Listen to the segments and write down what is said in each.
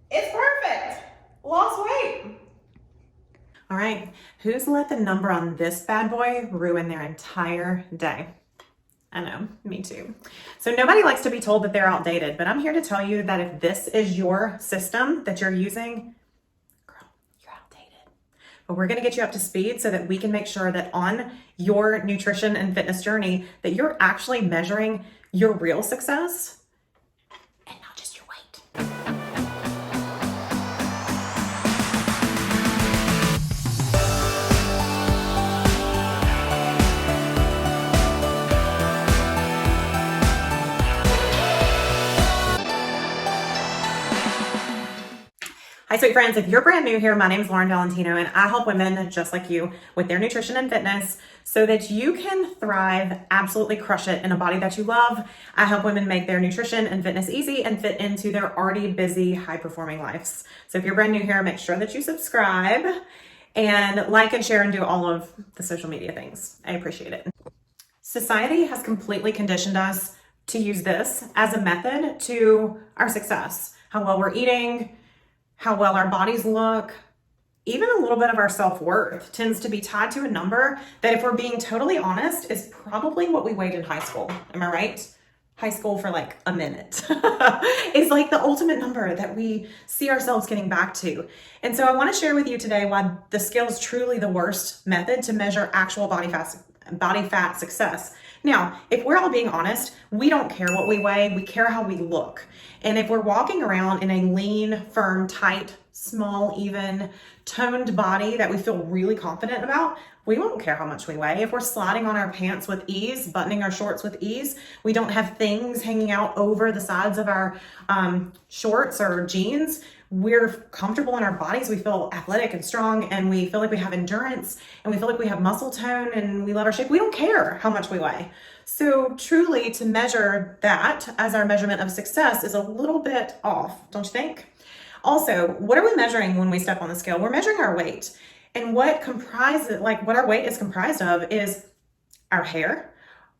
It's perfect. Lost weight. All right, who's let the number on this bad boy ruin their entire day? I know, me too. So nobody likes to be told that they're outdated, but I'm here to tell you that if this is your system that you're using, girl, you're outdated. But we're gonna get you up to speed so that we can make sure that on your nutrition and fitness journey that you're actually measuring your real success and not just your weight. Hi, sweet friends. If you're brand new here, my name is Lauren Valentino, and I help women just like you with their nutrition and fitness so that you can thrive, absolutely crush it in a body that you love. I help women make their nutrition and fitness easy and fit into their already busy, high-performing lives. So if you're brand new here, make sure that you subscribe and like and share and do all of the social media things. I appreciate it. Society has completely conditioned us to use this as a method to our success, how well we're eating, how well our bodies look, even a little bit of our self-worth tends to be tied to a number that, if we're being totally honest, is probably what we weighed in high school. Am I right? High school for like a minute is like the ultimate number that we see ourselves getting back to. And so I want to share with you today why the scale is truly the worst method to measure actual body fat success. Now, if we're all being honest, we don't care what we weigh, we care how we look. And if we're walking around in a lean, firm, tight, small, even, toned body that we feel really confident about, we won't care how much we weigh. If we're sliding on our pants with ease, buttoning our shorts with ease, we don't have things hanging out over the sides of our shorts or jeans, we're comfortable in our bodies, we feel athletic and strong, and we feel like we have endurance, and we feel like we have muscle tone, and we love our shape. We don't care how much we weigh. So truly, to measure that as our measurement of success is a little bit off, don't you think? Also, what are we measuring when we step on the scale? We're measuring our weight. And what our weight is comprised of is our hair,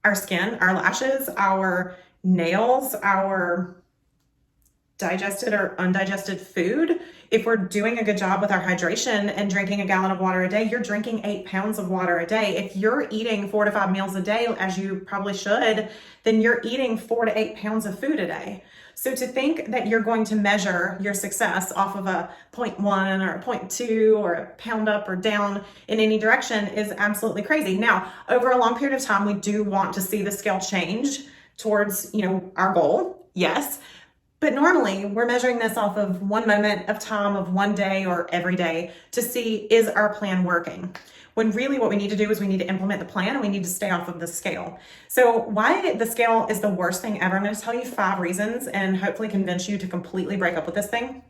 our skin, our lashes, our nails, our digested or undigested food. If we're doing a good job with our hydration and drinking a gallon of water a day, you're drinking 8 pounds of water a day. If you're eating 4 to 5 meals a day, as you probably should, then you're eating 4 to 8 pounds of food a day. So to think that you're going to measure your success off of a 0.1 or a 0.2 or a pound up or down in any direction is absolutely crazy. Now, over a long period of time, we do want to see the scale change towards, our goal. Yes. But normally we're measuring this off of one moment of time of one day or every day to see, is our plan working? When really what we need to do is we need to implement the plan and we need to stay off of the scale. So why the scale is the worst thing ever, I'm going to tell you 5 reasons and hopefully convince you to completely break up with this thing.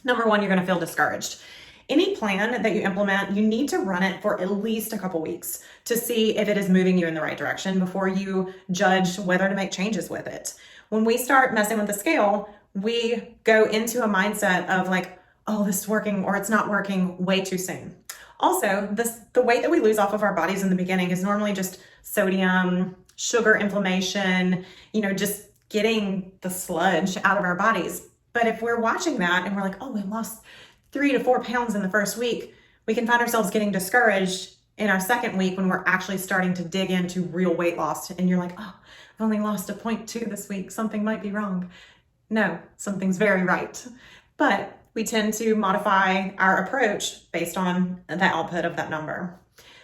Number 1, you're going to feel discouraged. Any plan that you implement, you need to run it for at least a couple weeks to see if it is moving you in the right direction before you judge whether to make changes with it. When we start messing with the scale, we go into a mindset of like, oh, this is working or it's not working way too soon. Also, the weight that we lose off of our bodies in the beginning is normally just sodium, sugar inflammation, just getting the sludge out of our bodies. But if we're watching that and we're like, oh, we lost 3 to 4 pounds in the first week, we can find ourselves getting discouraged in our second week when we're actually starting to dig into real weight loss. And you're like, oh, I've only lost a 0.2 this week. Something might be wrong. No, something's very right. But we tend to modify our approach based on the output of that number.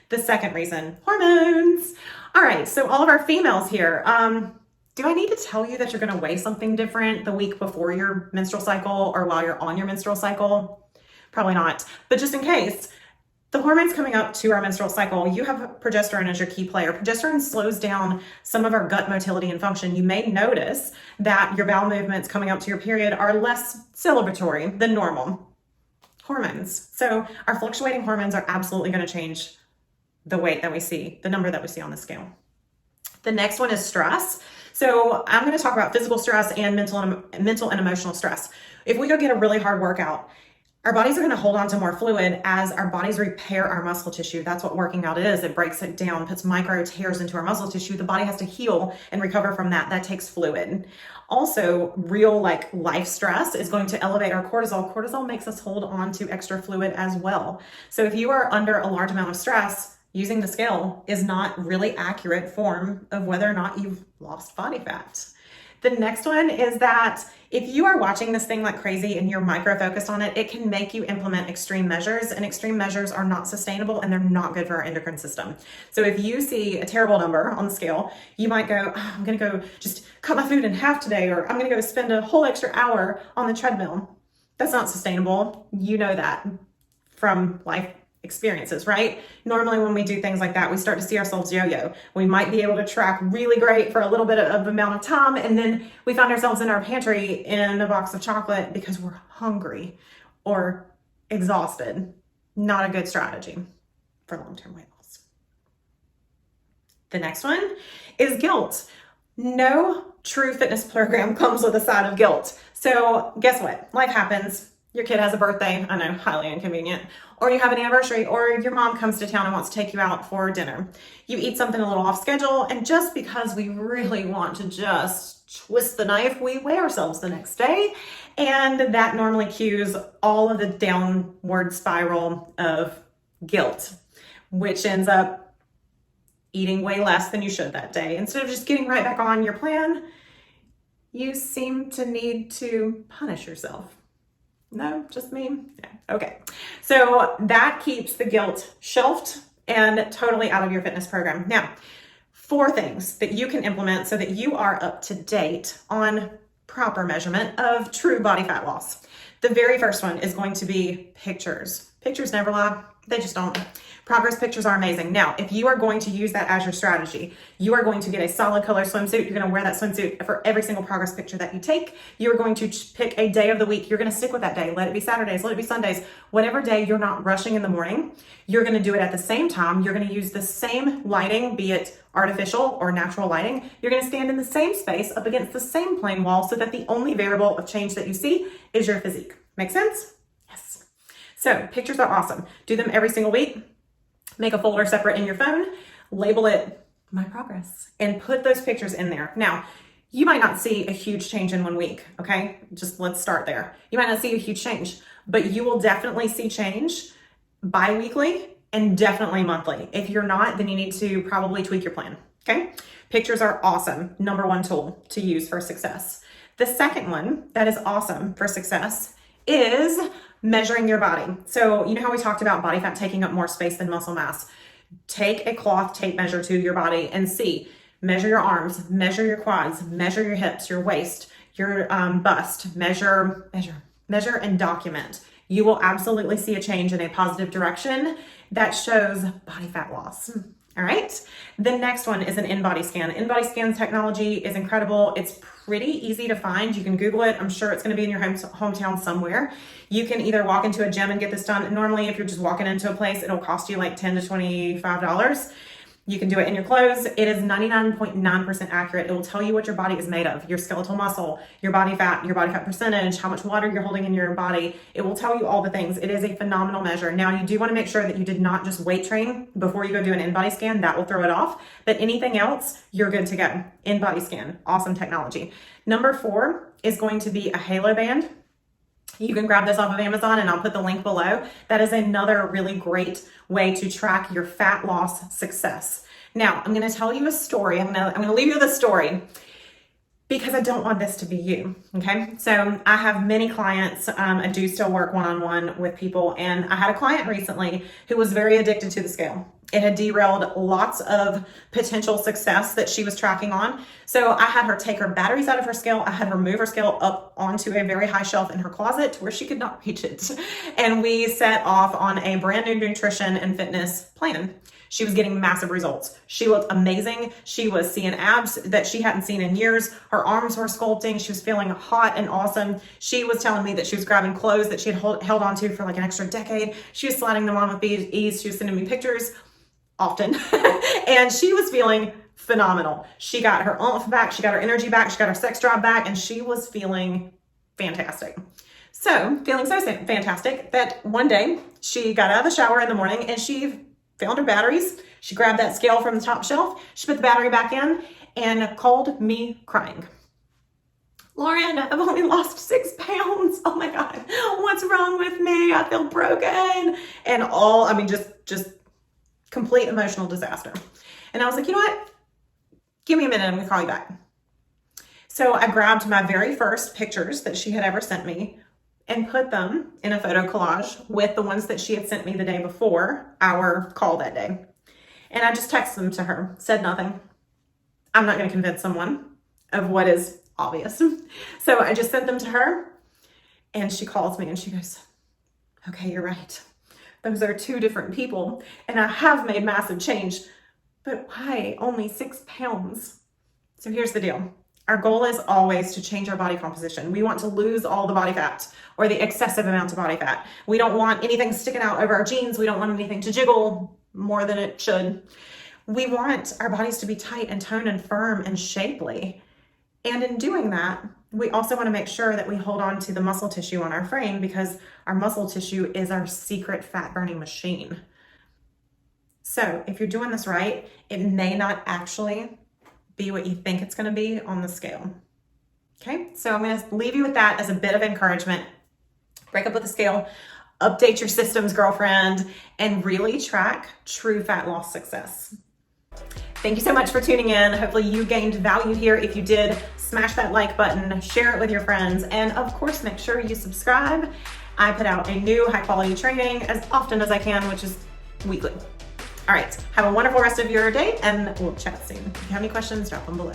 The second reason, hormones. All right, so all of our females here, do I need to tell you that you're going to weigh something different the week before your menstrual cycle or while you're on your menstrual cycle? Probably not, but just in case, the hormones coming up to our menstrual cycle, you have progesterone as your key player. Progesterone slows down some of our gut motility and function. You may notice that your bowel movements coming up to your period are less celebratory than normal. Hormones. So our fluctuating hormones are absolutely going to change the weight that we see, the number that we see on the scale. The next one is stress. So I'm going to talk about physical stress and mental and emotional stress. If we go get a really hard workout, Our bodies are going to hold on to more fluid as our bodies repair our muscle tissue. That's what working out is. It breaks it down, puts micro tears into our muscle tissue. The body has to heal and recover from that. That takes fluid. Also, real life stress is going to elevate our cortisol. Cortisol makes us hold on to extra fluid as well. So if you are under a large amount of stress, using the scale is not really accurate form of whether or not you've lost body fat. The next one is that if you are watching this thing like crazy and you're micro focused on it, it can make you implement extreme measures, and extreme measures are not sustainable and they're not good for our endocrine system. So if you see a terrible number on the scale, you might go, oh, I'm going to go just cut my food in half today, or I'm going to go spend a whole extra hour on the treadmill. That's not sustainable. You know that from life experiences, right? Normally when we do things like that, we start to see ourselves yo-yo. We might be able to track really great for a little bit of amount of time, and then we find ourselves in our pantry in a box of chocolate because we're hungry or exhausted. Not a good strategy for long-term weight loss. The next one is guilt. No true fitness program comes with a side of guilt. So guess what? Life happens. Your kid has a birthday, I know, highly inconvenient, or you have an anniversary, or your mom comes to town and wants to take you out for dinner. You eat something a little off schedule, and just because we really want to just twist the knife, we weigh ourselves the next day, and that normally cues all of the downward spiral of guilt, which ends up eating way less than you should that day. Instead of just getting right back on your plan, you seem to need to punish yourself. No, just me? Yeah. Okay. So that keeps the guilt shelved and totally out of your fitness program. Now, 4 things that you can implement so that you are up to date on proper measurement of true body fat loss. The very first one is going to be pictures. Pictures never lie. They just don't. Progress pictures are amazing. Now, if you are going to use that as your strategy, you are going to get a solid color swimsuit. You're going to wear that swimsuit for every single progress picture that you take. You're going to pick a day of the week. You're going to stick with that day. Let it be Saturdays. Let it be Sundays. Whatever day you're not rushing in the morning, you're going to do it at the same time. You're going to use the same lighting, be it artificial or natural lighting. You're going to stand in the same space up against the same plain wall so that the only variable of change that you see is your physique. Make sense? Yes. So pictures are awesome. Do them every single week. Make a folder separate in your phone, label it My Progress, and put those pictures in there. Now, you might not see a huge change in 1 week, okay? Just let's start there. You might not see a huge change, but you will definitely see change bi-weekly and definitely monthly. If you're not, then you need to probably tweak your plan, okay? Pictures are awesome. Number 1 tool to use for success. The second one that is awesome for success is measuring your body. So you know how we talked about body fat taking up more space than muscle mass? Take a cloth tape measure to your body and see. Measure your arms, measure your quads, measure your hips, your waist, your bust, measure and document. You will absolutely see a change in a positive direction that shows body fat loss. All right. The next one is an in-body scan. In-body scan technology is incredible. It's pretty easy to find. You can Google it. I'm sure it's going to be in your hometown somewhere. You can either walk into a gym and get this done. Normally, if you're just walking into a place, it'll cost you like $10 to $25. You can do it in your clothes. It is 99.9% accurate. It will tell you what your body is made of, your skeletal muscle, your body fat percentage, how much water you're holding in your body. It will tell you all the things. It is a phenomenal measure. Now, you do want to make sure that you did not just weight train before you go do an in-body scan. That will throw it off. But anything else, you're good to go. In-body scan, awesome technology. Number 4 is going to be a halo band. You can grab this off of Amazon and I'll put the link below. That is another really great way to track your fat loss success. Now, I'm going to tell you a story. I'm going to leave you with a story because I don't want this to be you. Okay. So I have many clients. I do still work one-on-one with people. And I had a client recently who was very addicted to the scale. It had derailed lots of potential success that she was tracking on. So I had her take her batteries out of her scale. I had her move her scale up onto a very high shelf in her closet to where she could not reach it. And we set off on a brand new nutrition and fitness plan. She was getting massive results. She looked amazing. She was seeing abs that she hadn't seen in years. Her arms were sculpting. She was feeling hot and awesome. She was telling me that she was grabbing clothes that she had held on to for like an extra decade. She was sliding them on with ease. She was sending me pictures often. And she was feeling phenomenal. She got her oomph back. She got her energy back. She got her sex drive back. And she was feeling fantastic. So feeling so fantastic that one day she got out of the shower in the morning and she found her batteries. She grabbed that scale from the top shelf. She put the battery back in and called me crying. Lauren, I've only lost 6 pounds. Oh my God, what's wrong with me? I feel broken. And just complete emotional disaster. And I was like, you know what? Give me a minute, I'm gonna call you back. So I grabbed my very first pictures that she had ever sent me and put them in a photo collage with the ones that she had sent me the day before our call that day. And I just texted them to her, said nothing. I'm not gonna convince someone of what is obvious. So I just sent them to her and she calls me and she goes, okay, you're right. Those are 2 different people and I have made massive change, but why only 6 pounds? So here's the deal. Our goal is always to change our body composition. We want to lose all the body fat or the excessive amount of body fat. We don't want anything sticking out over our jeans. We don't want anything to jiggle more than it should. We want our bodies to be tight and toned and firm and shapely. And in doing that, we also want to make sure that we hold on to the muscle tissue on our frame because our muscle tissue is our secret fat burning machine. So if you're doing this right, it may not actually be what you think it's going to be on the scale. Okay, so I'm going to leave you with that as a bit of encouragement. Break up with the scale, update your systems, girlfriend, and really track true fat loss success. Thank you so much for tuning in. Hopefully you gained value here. If you did, smash that like button, share it with your friends, and of course, make sure you subscribe. I put out a new high quality training as often as I can, which is weekly. All right, have a wonderful rest of your day and we'll chat soon. If you have any questions, drop them below.